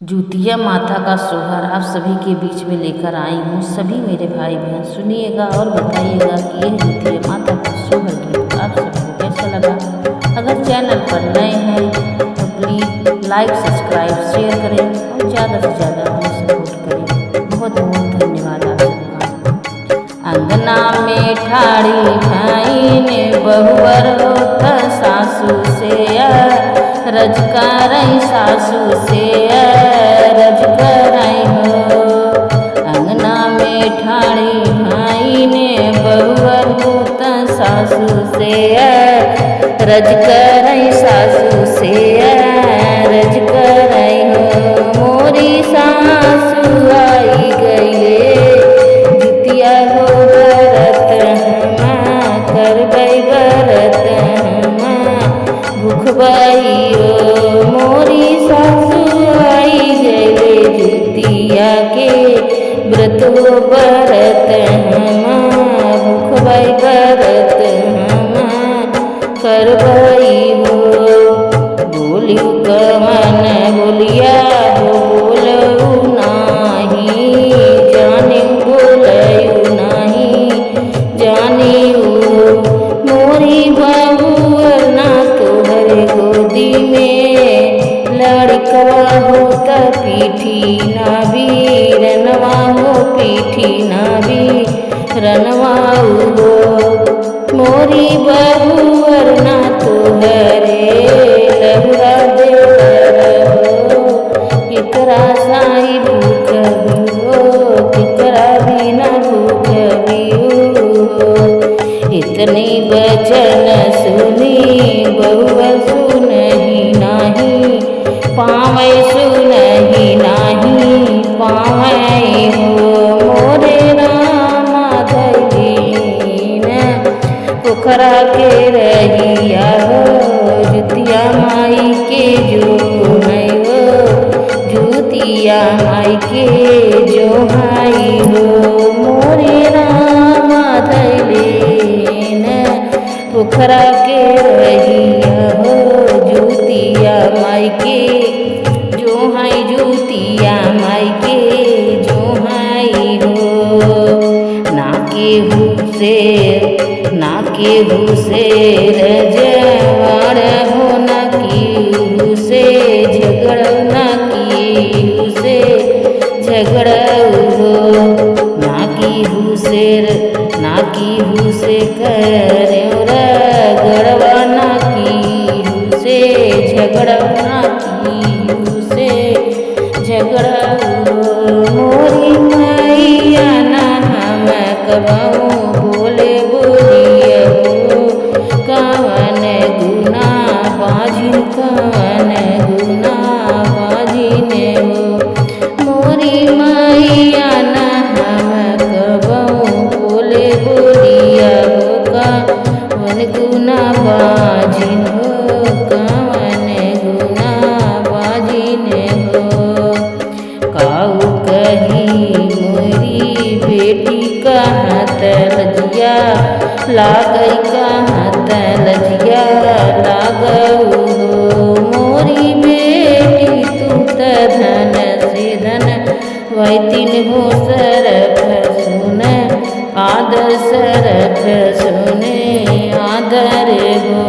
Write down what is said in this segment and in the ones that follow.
जूतिया माता का सोहर आप सभी के बीच में लेकर आई हूँ। सभी मेरे भाई बहन सुनिएगा और बताइएगा कि यह जूतिया माता का सोहर गीत आप सभी को कैसा लगा। अगर चैनल पर नए हैं तो प्लीज़ लाइक सब्सक्राइब शेयर करें और ज़्यादा से ज़्यादा हमें सपोर्ट करें। बहुत बहुत धन्यवाद आप सबका। अंगना में ठाड़ी भाई ने बहुवर होता सासू से रज करई सासू से रज करई हो। अंगना में ठाड़ी भाई ने बहुवर होता सासू से रज करई सासू से रज करई हो। मोरी सासू आई गई जुतिया हो बरत हम करबई बरत हम भूखबई मोरी सासू आई गए जुतिया के व्रत हो बरत हम भूखबई बरत हम करबई हो। बोलियो कवन बोलिया हो बोलऊ नाही जाने बोलऊ नाही जानियो। मोरी बहुअर ना तोहरे गोदी में लड़कवा होता पीठी ना रनवा हो पीठी ना रनवा हो। मोरी बहुअर ना तोहरे लहुरा देवर हो। केकरा साई भूख हो केकरा बिना भूख हो। इतनी बचन सुनी बहुअर सुनही नाही पावै सुनही नाही पावै हो। मोरे रामा धैलीन पोखरा के रहिया हो जुतिया माई के जो है हो जुतिया माई के जो हाई हो। मोरे रामा धैलीन पोखरा के रहिया हो जुतिया माई के जो हाई जुतिया माई के जो हाई हो। ना केहू से रजवाड़ हो ना केहू से झगड़ ना केहू से झगड़ हो। ना केहू से करे गड़वा ना केहू से झगड़ा ना केहू से झगड़ा हो। मोरी मैया ना हम कबहू बोले बोलिए हो कवन गुना बाजिन कवन गुना बाजिन हो। मोरी मैया ना हम कबहू बोले बोलिए हो कवन गुना बाजिन हो कवन गुना बाजिन हो। काऊ कही मोरी बेटी कहाँ तलजिया लागई कहाँ तलजिया लागऊ हो। मोरी बेटी तू त धन से धन वैतिन हो सरफ सुन आदर सरफ सुने आदर हो।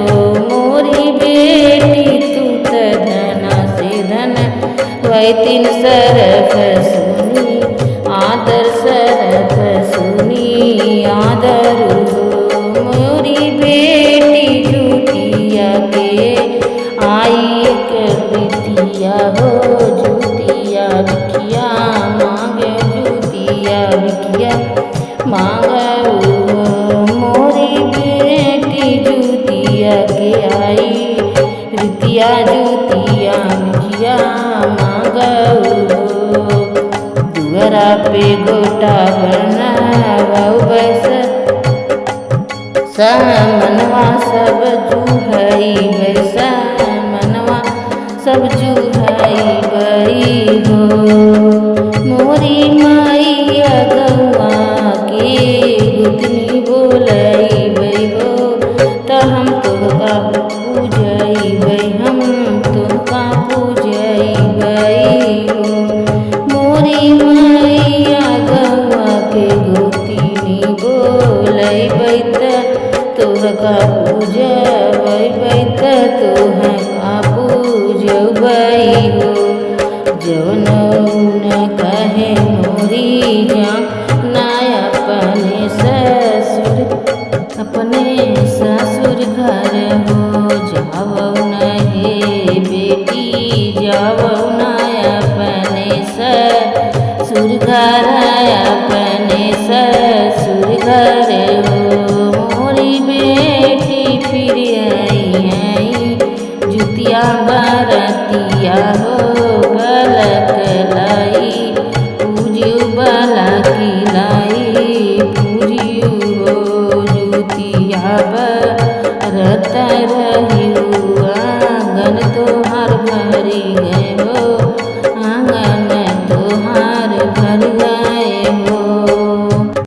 मोरी बेटी तू त धन से धन वैतिन सरफ सुनी आदर सरफ सुनी आदर हो। मोरी बेटी जुतिया के आई एक बिटिया हो जुतिया बिखिया मांगे जुतिया बिखिया मांगो हो। मोरी बेटी जुतिया के आई रुतिया जुतिया बिखिया मांगो हो। दुअरा पे गोटा बनाऊ बस मनवा सब जुहई बरसा मनवा सब जुहई बई हो। मोरी माई अगवा के गुतनी बोलई बई हो त हम तोहका पूजई बई हम तोहका पूजई बई हो। भई हो। जवन न कहे मोरी जान अपने ससुर घर हो। जावो न हे बेटी जावो न अपने ससुर घर, अपने ससुर घर हो। मोरी बेटी फिर आई जुतिया बरतिया हो, गलक लाई